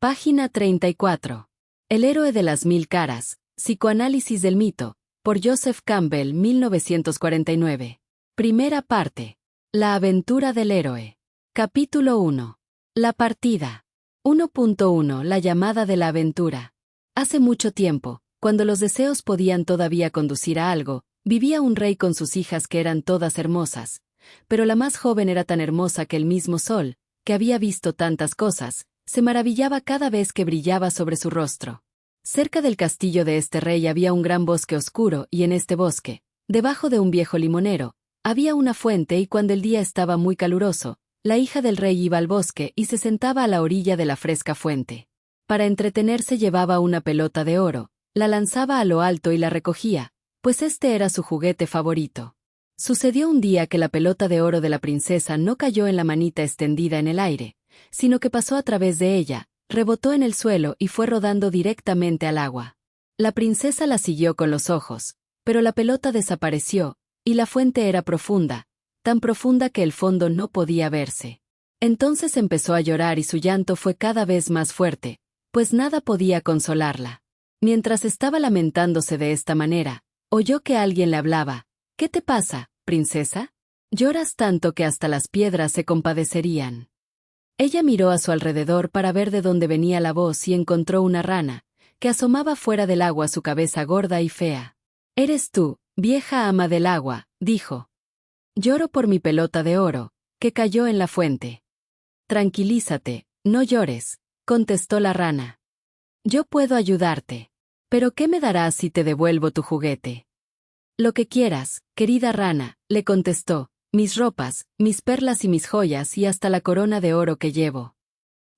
Página 34. El héroe de las mil caras. Psicoanálisis del mito. Por Joseph Campbell, 1949. Primera parte. La aventura del héroe. Capítulo 1. La partida. 1.1. La llamada de la aventura. Hace mucho tiempo, cuando los deseos podían todavía conducir a algo, vivía un rey con sus hijas que eran todas hermosas. Pero la más joven era tan hermosa que el mismo sol, que había visto tantas cosas, se maravillaba cada vez que brillaba sobre su rostro. Cerca del castillo de este rey había un gran bosque oscuro y en este bosque, debajo de un viejo limonero, había una fuente y cuando el día estaba muy caluroso, la hija del rey iba al bosque y se sentaba a la orilla de la fresca fuente. Para entretenerse llevaba una pelota de oro, la lanzaba a lo alto y la recogía, pues este era su juguete favorito. Sucedió un día que la pelota de oro de la princesa no cayó en la manita extendida en el aire, sino que pasó a través de ella, rebotó en el suelo y fue rodando directamente al agua. La princesa la siguió con los ojos, pero la pelota desapareció, y la fuente era profunda, tan profunda que el fondo no podía verse. Entonces empezó a llorar y su llanto fue cada vez más fuerte, pues nada podía consolarla. Mientras estaba lamentándose de esta manera, oyó que alguien le hablaba. «¿Qué te pasa, princesa? Lloras tanto que hasta las piedras se compadecerían». Ella miró a su alrededor para ver de dónde venía la voz y encontró una rana, que asomaba fuera del agua su cabeza gorda y fea. «Eres tú, vieja ama del agua», dijo. «Lloro por mi pelota de oro, que cayó en la fuente». «Tranquilízate, no llores», contestó la rana. «Yo puedo ayudarte. ¿Pero qué me darás si te devuelvo tu juguete?» «Lo que quieras, querida rana», le contestó. «Mis ropas, mis perlas y mis joyas y hasta la corona de oro que llevo».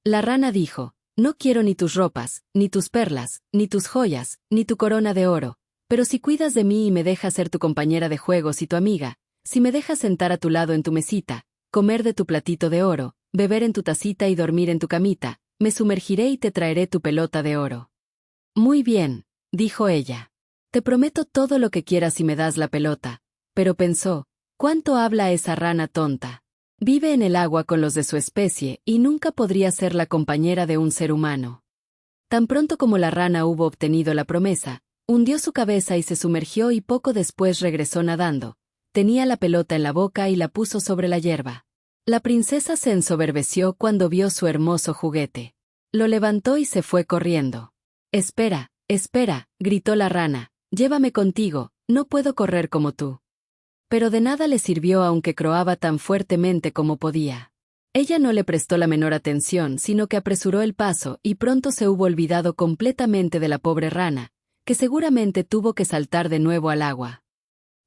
La rana dijo, «No quiero ni tus ropas, ni tus perlas, ni tus joyas, ni tu corona de oro, pero si cuidas de mí y me dejas ser tu compañera de juegos y tu amiga, si me dejas sentar a tu lado en tu mesita, comer de tu platito de oro, beber en tu tacita y dormir en tu camita, me sumergiré y te traeré tu pelota de oro». «Muy bien», dijo ella. «Te prometo todo lo que quieras si me das la pelota», pero pensó, «¿Cuánto habla esa rana tonta? Vive en el agua con los de su especie y nunca podría ser la compañera de un ser humano». Tan pronto como la rana hubo obtenido la promesa, hundió su cabeza y se sumergió y poco después regresó nadando. Tenía la pelota en la boca y la puso sobre la hierba. La princesa se ensoberbeció cuando vio su hermoso juguete. Lo levantó y se fue corriendo. «Espera, espera», gritó la rana, «llévame contigo, no puedo correr como tú». Pero de nada le sirvió aunque croaba tan fuertemente como podía. Ella no le prestó la menor atención, sino que apresuró el paso y pronto se hubo olvidado completamente de la pobre rana, que seguramente tuvo que saltar de nuevo al agua.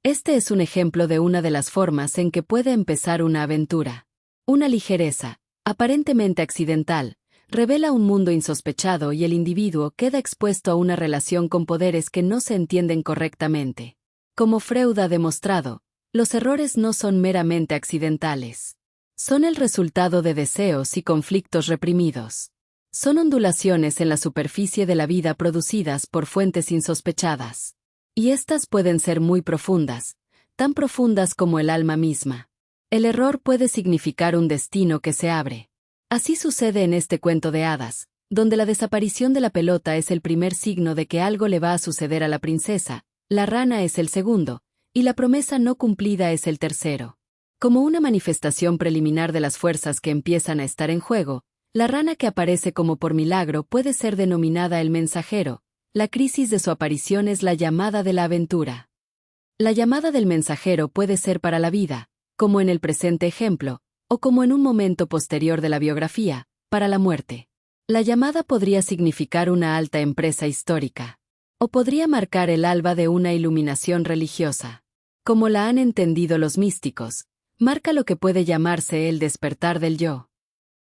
Este es un ejemplo de una de las formas en que puede empezar una aventura. Una ligereza, aparentemente accidental, revela un mundo insospechado y el individuo queda expuesto a una relación con poderes que no se entienden correctamente. Como Freud ha demostrado, los errores no son meramente accidentales. Son el resultado de deseos y conflictos reprimidos. Son ondulaciones en la superficie de la vida producidas por fuentes insospechadas. Y estas pueden ser muy profundas, tan profundas como el alma misma. El error puede significar un destino que se abre. Así sucede en este cuento de hadas, donde la desaparición de la pelota es el primer signo de que algo le va a suceder a la princesa, la rana es el segundo, y la promesa no cumplida es el tercero. Como una manifestación preliminar de las fuerzas que empiezan a estar en juego, la rana que aparece como por milagro puede ser denominada el mensajero. La crisis de su aparición es la llamada de la aventura. La llamada del mensajero puede ser para la vida, como en el presente ejemplo, o como en un momento posterior de la biografía, para la muerte. La llamada podría significar una alta empresa histórica, o podría marcar el alba de una iluminación religiosa. Como la han entendido los místicos, marca lo que puede llamarse el despertar del yo.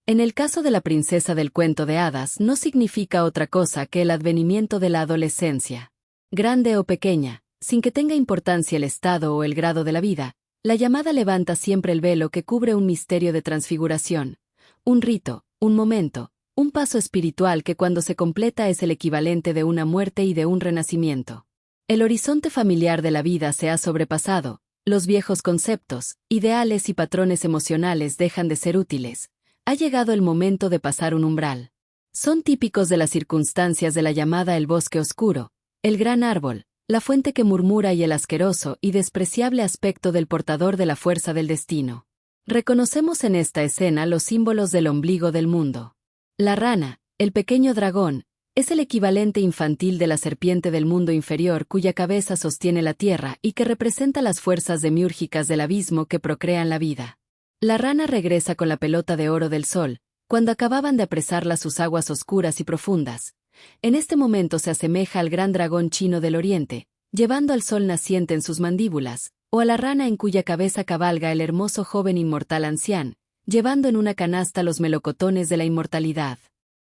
En el caso de la princesa del cuento de hadas no significa otra cosa que el advenimiento de la adolescencia. Grande o pequeña, sin que tenga importancia el estado o el grado de la vida, la llamada levanta siempre el velo que cubre un misterio de transfiguración, un rito, un momento, un paso espiritual que cuando se completa es el equivalente de una muerte y de un renacimiento. El horizonte familiar de la vida se ha sobrepasado, los viejos conceptos, ideales y patrones emocionales dejan de ser útiles. Ha llegado el momento de pasar un umbral. Son típicos de las circunstancias de la llamada el bosque oscuro, el gran árbol, la fuente que murmura y el asqueroso y despreciable aspecto del portador de la fuerza del destino. Reconocemos en esta escena los símbolos del ombligo del mundo. La rana, el pequeño dragón, es el equivalente infantil de la serpiente del mundo inferior cuya cabeza sostiene la tierra y que representa las fuerzas demiúrgicas del abismo que procrean la vida. La rana regresa con la pelota de oro del sol, cuando acababan de apresarla sus aguas oscuras y profundas. En este momento se asemeja al gran dragón chino del oriente, llevando al sol naciente en sus mandíbulas, o a la rana en cuya cabeza cabalga el hermoso joven inmortal ancián, llevando en una canasta los melocotones de la inmortalidad.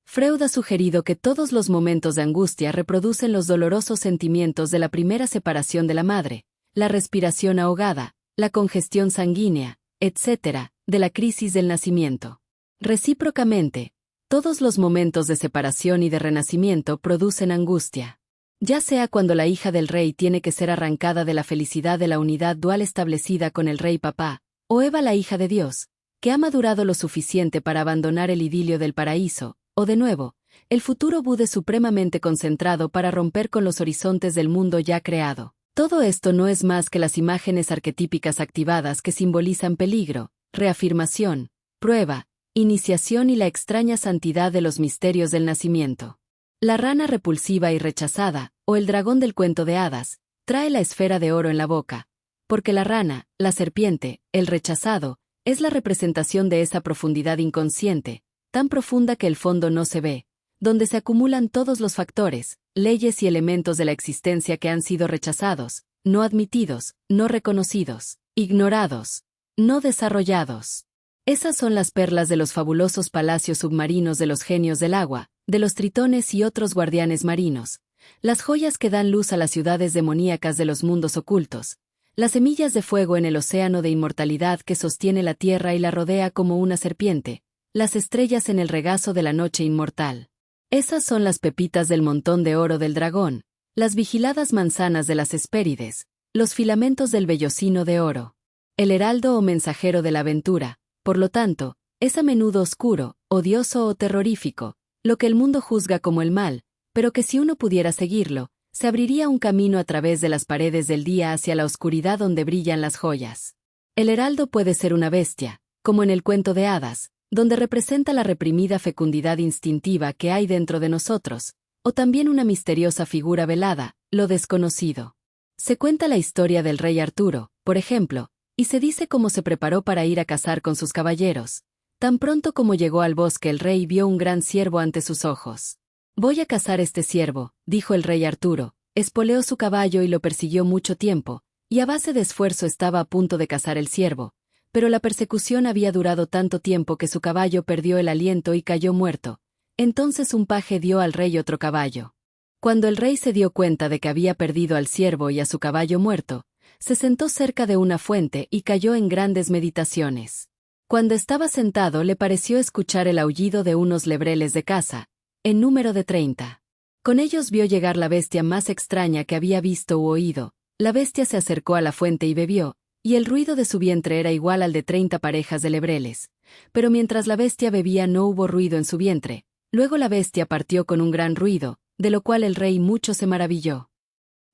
Freud ha sugerido que todos los momentos de angustia reproducen los dolorosos sentimientos de la primera separación de la madre, la respiración ahogada, la congestión sanguínea, etc., de la crisis del nacimiento. Recíprocamente, todos los momentos de separación y de renacimiento producen angustia. Ya sea cuando la hija del rey tiene que ser arrancada de la felicidad de la unidad dual establecida con el rey papá, o Eva la hija de Dios, que ha madurado lo suficiente para abandonar el idilio del paraíso, o de nuevo, el futuro Bude supremamente concentrado para romper con los horizontes del mundo ya creado. Todo esto no es más que las imágenes arquetípicas activadas que simbolizan peligro, reafirmación, prueba, iniciación y la extraña santidad de los misterios del nacimiento. La rana repulsiva y rechazada, o el dragón del cuento de hadas, trae la esfera de oro en la boca, porque la rana, la serpiente, el rechazado, es la representación de esa profundidad inconsciente, tan profunda que el fondo no se ve, donde se acumulan todos los factores, leyes y elementos de la existencia que han sido rechazados, no admitidos, no reconocidos, ignorados, no desarrollados. Esas son las perlas de los fabulosos palacios submarinos de los genios del agua, de los tritones y otros guardianes marinos, las joyas que dan luz a las ciudades demoníacas de los mundos ocultos, las semillas de fuego en el océano de inmortalidad que sostiene la tierra y la rodea como una serpiente, las estrellas en el regazo de la noche inmortal. Esas son las pepitas del montón de oro del dragón, las vigiladas manzanas de las Hespérides, los filamentos del vellocino de oro. El heraldo o mensajero de la aventura, por lo tanto, es a menudo oscuro, odioso o terrorífico, lo que el mundo juzga como el mal, pero que si uno pudiera seguirlo, se abriría un camino a través de las paredes del día hacia la oscuridad donde brillan las joyas. El heraldo puede ser una bestia, como en el cuento de hadas, donde representa la reprimida fecundidad instintiva que hay dentro de nosotros, o también una misteriosa figura velada, lo desconocido. Se cuenta la historia del rey Arturo, por ejemplo, y se dice cómo se preparó para ir a cazar con sus caballeros. Tan pronto como llegó al bosque el rey vio un gran ciervo ante sus ojos. «Voy a cazar este ciervo», dijo el rey Arturo, espoleó su caballo y lo persiguió mucho tiempo, y a base de esfuerzo estaba a punto de cazar el ciervo, pero la persecución había durado tanto tiempo que su caballo perdió el aliento y cayó muerto. Entonces un paje dio al rey otro caballo. Cuando el rey se dio cuenta de que había perdido al ciervo y a su caballo muerto, se sentó cerca de una fuente y cayó en grandes meditaciones. Cuando estaba sentado le pareció escuchar el aullido de unos lebreles de caza, en número de 30. Con ellos vio llegar la bestia más extraña que había visto u oído. La bestia se acercó a la fuente y bebió, y el ruido de su vientre era igual al de 30 parejas de lebreles. Pero mientras la bestia bebía no hubo ruido en su vientre. Luego la bestia partió con un gran ruido, de lo cual el rey mucho se maravilló.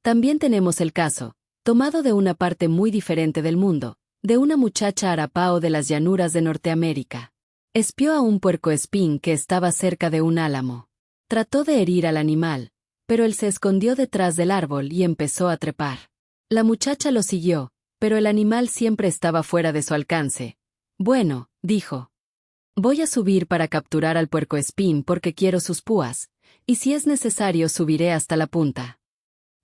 También tenemos el caso, tomado de una parte muy diferente del mundo, de una muchacha arapao de las llanuras de Norteamérica. Espió a un puercoespín que estaba cerca de un álamo. Trató de herir al animal, pero él se escondió detrás del árbol y empezó a trepar. La muchacha lo siguió, pero el animal siempre estaba fuera de su alcance. Bueno, dijo. Voy a subir para capturar al puercoespín porque quiero sus púas, y si es necesario subiré hasta la punta.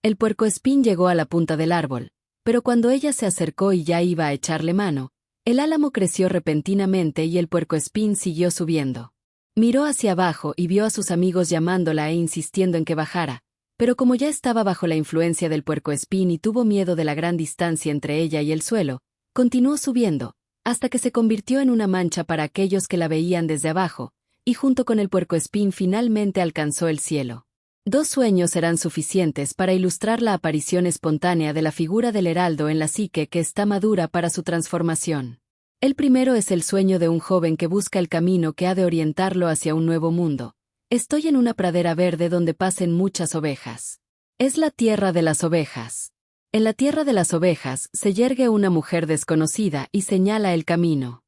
El puercoespín llegó a la punta del árbol, pero cuando ella se acercó y ya iba a echarle mano, el álamo creció repentinamente y el puercoespín siguió subiendo. Miró hacia abajo y vio a sus amigos llamándola e insistiendo en que bajara, pero como ya estaba bajo la influencia del puercoespín y tuvo miedo de la gran distancia entre ella y el suelo, continuó subiendo, hasta que se convirtió en una mancha para aquellos que la veían desde abajo, y junto con el puercoespín finalmente alcanzó el cielo. 2 sueños serán suficientes para ilustrar la aparición espontánea de la figura del heraldo en la psique que está madura para su transformación. El primero es el sueño de un joven que busca el camino que ha de orientarlo hacia un nuevo mundo. Estoy en una pradera verde donde pasen muchas ovejas. Es la tierra de las ovejas. En la tierra de las ovejas se yergue una mujer desconocida y señala el camino.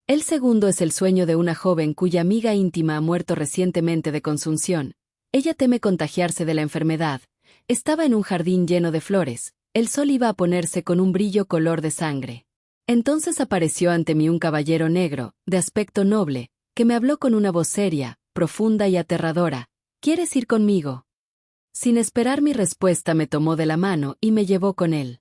El segundo es el sueño de una joven cuya amiga íntima ha muerto recientemente de consunción. Ella teme contagiarse de la enfermedad. Estaba en un jardín lleno de flores. El sol iba a ponerse con un brillo color de sangre. Entonces apareció ante mí un caballero negro, de aspecto noble, que me habló con una voz seria, profunda y aterradora. ¿Quieres ir conmigo? Sin esperar mi respuesta me tomó de la mano y me llevó con él.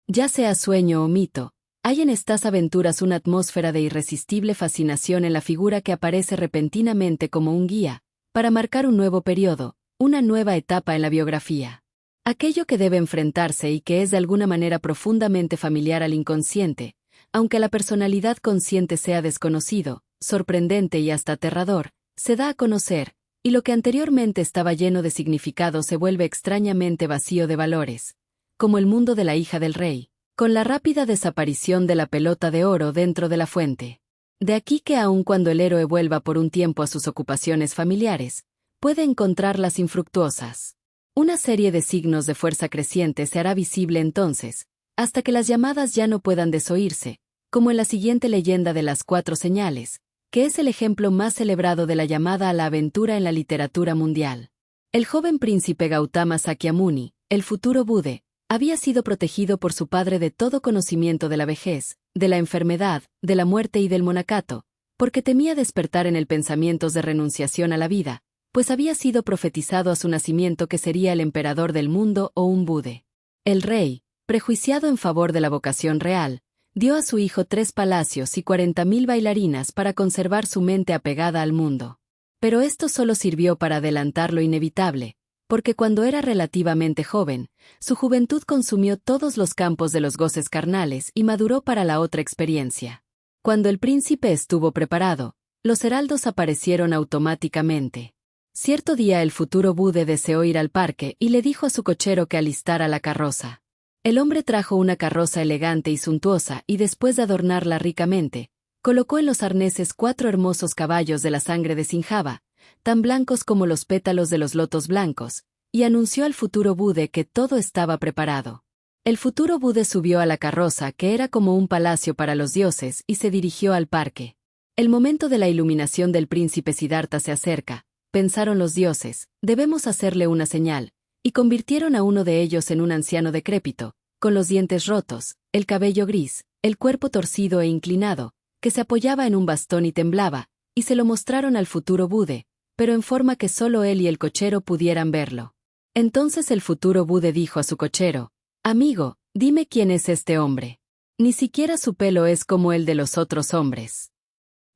Ya sea sueño o mito, hay en estas aventuras una atmósfera de irresistible fascinación en la figura que aparece repentinamente como un guía, para marcar un nuevo periodo, una nueva etapa en la biografía. Aquello que debe enfrentarse y que es de alguna manera profundamente familiar al inconsciente, aunque la personalidad consciente sea desconocido, sorprendente y hasta aterrador, se da a conocer, y lo que anteriormente estaba lleno de significado se vuelve extrañamente vacío de valores, como el mundo de la hija del rey, con la rápida desaparición de la pelota de oro dentro de la fuente. De aquí que aun cuando el héroe vuelva por un tiempo a sus ocupaciones familiares, puede encontrarlas infructuosas. Una serie de signos de fuerza creciente se hará visible entonces, hasta que las llamadas ya no puedan desoírse, como en la siguiente leyenda de las 4 señales, que es el ejemplo más celebrado de la llamada a la aventura en la literatura mundial. El joven príncipe Gautama Sakyamuni, el futuro Buda, había sido protegido por su padre de todo conocimiento de la vejez, de la enfermedad, de la muerte y del monacato, porque temía despertar en él pensamientos de renunciación a la vida, pues había sido profetizado a su nacimiento que sería el emperador del mundo o un Buda. El rey, prejuiciado en favor de la vocación real, dio a su hijo 3 palacios y 40.000 bailarinas para conservar su mente apegada al mundo. Pero esto solo sirvió para adelantar lo inevitable, porque cuando era relativamente joven, su juventud consumió todos los campos de los goces carnales y maduró para la otra experiencia. Cuando el príncipe estuvo preparado, los heraldos aparecieron automáticamente. Cierto día el futuro Buda deseó ir al parque y le dijo a su cochero que alistara la carroza. El hombre trajo una carroza elegante y suntuosa y después de adornarla ricamente, colocó en los arneses 4 hermosos caballos de la sangre de Sinjaba, tan blancos como los pétalos de los lotos blancos, y anunció al futuro Buda que todo estaba preparado. El futuro Buda subió a la carroza que era como un palacio para los dioses y se dirigió al parque. El momento de la iluminación del príncipe Siddhartha se acerca, pensaron los dioses, debemos hacerle una señal, y convirtieron a uno de ellos en un anciano decrépito, con los dientes rotos, el cabello gris, el cuerpo torcido e inclinado, que se apoyaba en un bastón y temblaba, y se lo mostraron al futuro Buda, pero en forma que solo él y el cochero pudieran verlo. Entonces el futuro Buda dijo a su cochero, «Amigo, dime quién es este hombre. Ni siquiera su pelo es como el de los otros hombres».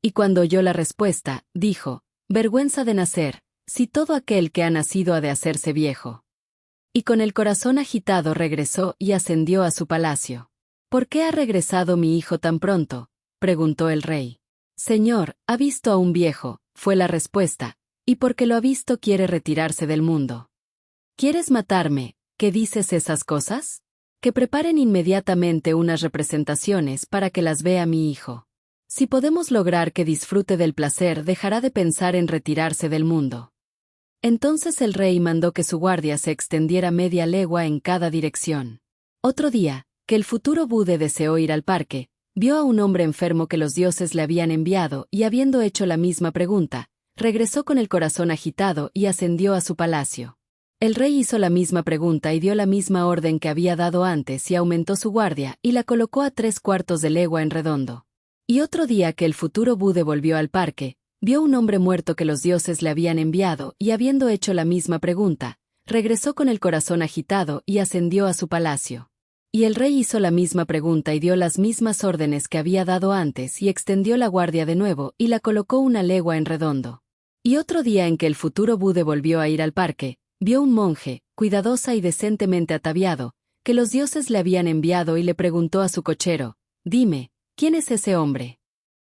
Y cuando oyó la respuesta, dijo, «Vergüenza de nacer, si todo aquel que ha nacido ha de hacerse viejo». Y con el corazón agitado regresó y ascendió a su palacio. «¿Por qué ha regresado mi hijo tan pronto?», preguntó el rey. «Señor, ha visto a un viejo», fue la respuesta, «y porque lo ha visto quiere retirarse del mundo». «¿Quieres matarme? ¿Qué dices esas cosas? Que preparen inmediatamente unas representaciones para que las vea mi hijo. Si podemos lograr que disfrute del placer, dejará de pensar en retirarse del mundo». Entonces el rey mandó que su guardia se extendiera media legua en cada dirección. Otro día, que el futuro Buda deseó ir al parque, vio a un hombre enfermo que los dioses le habían enviado y habiendo hecho la misma pregunta, regresó con el corazón agitado y ascendió a su palacio. El rey hizo la misma pregunta y dio la misma orden que había dado antes y aumentó su guardia y la colocó a 3/4 de legua en redondo. Y otro día que el futuro Buda volvió al parque, vio un hombre muerto que los dioses le habían enviado y habiendo hecho la misma pregunta, regresó con el corazón agitado y ascendió a su palacio. Y el rey hizo la misma pregunta y dio las mismas órdenes que había dado antes y extendió la guardia de nuevo y la colocó una legua en redondo. Y otro día en que el futuro Buda volvió a ir al parque, vio un monje, cuidadosa y decentemente ataviado, que los dioses le habían enviado y le preguntó a su cochero, «Dime, ¿quién es ese hombre?»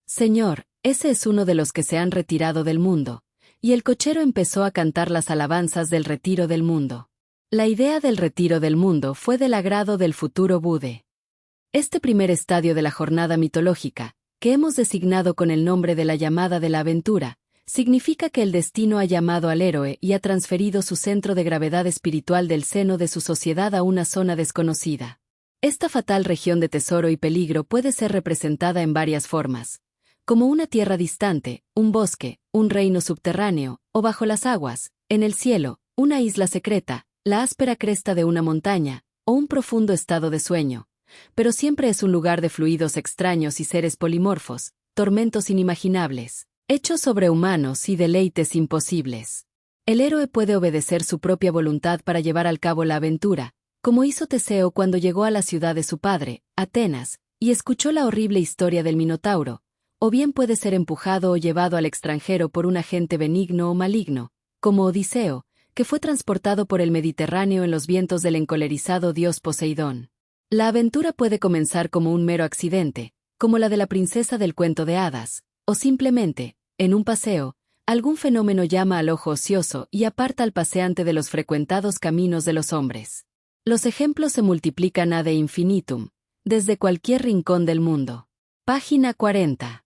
«Señor, ese es uno de los que se han retirado del mundo», y el cochero empezó a cantar las alabanzas del retiro del mundo. La idea del retiro del mundo fue del agrado del futuro Buda. Este primer estadio de la jornada mitológica, que hemos designado con el nombre de la llamada de la aventura, significa que el destino ha llamado al héroe y ha transferido su centro de gravedad espiritual del seno de su sociedad a una zona desconocida. Esta fatal región de tesoro y peligro puede ser representada en varias formas, como una tierra distante, un bosque, un reino subterráneo, o bajo las aguas, en el cielo, una isla secreta, la áspera cresta de una montaña, o un profundo estado de sueño. Pero siempre es un lugar de fluidos extraños y seres polimorfos, tormentos inimaginables, hechos sobrehumanos y deleites imposibles. El héroe puede obedecer su propia voluntad para llevar al cabo la aventura, como hizo Teseo cuando llegó a la ciudad de su padre, Atenas, y escuchó la horrible historia del Minotauro, o bien puede ser empujado o llevado al extranjero por un agente benigno o maligno, como Odiseo, que fue transportado por el Mediterráneo en los vientos del encolerizado dios Poseidón. La aventura puede comenzar como un mero accidente, como la de la princesa del cuento de hadas, o simplemente, en un paseo, algún fenómeno llama al ojo ocioso y aparta al paseante de los frecuentados caminos de los hombres. Los ejemplos se multiplican ad infinitum, desde cualquier rincón del mundo. Página 40.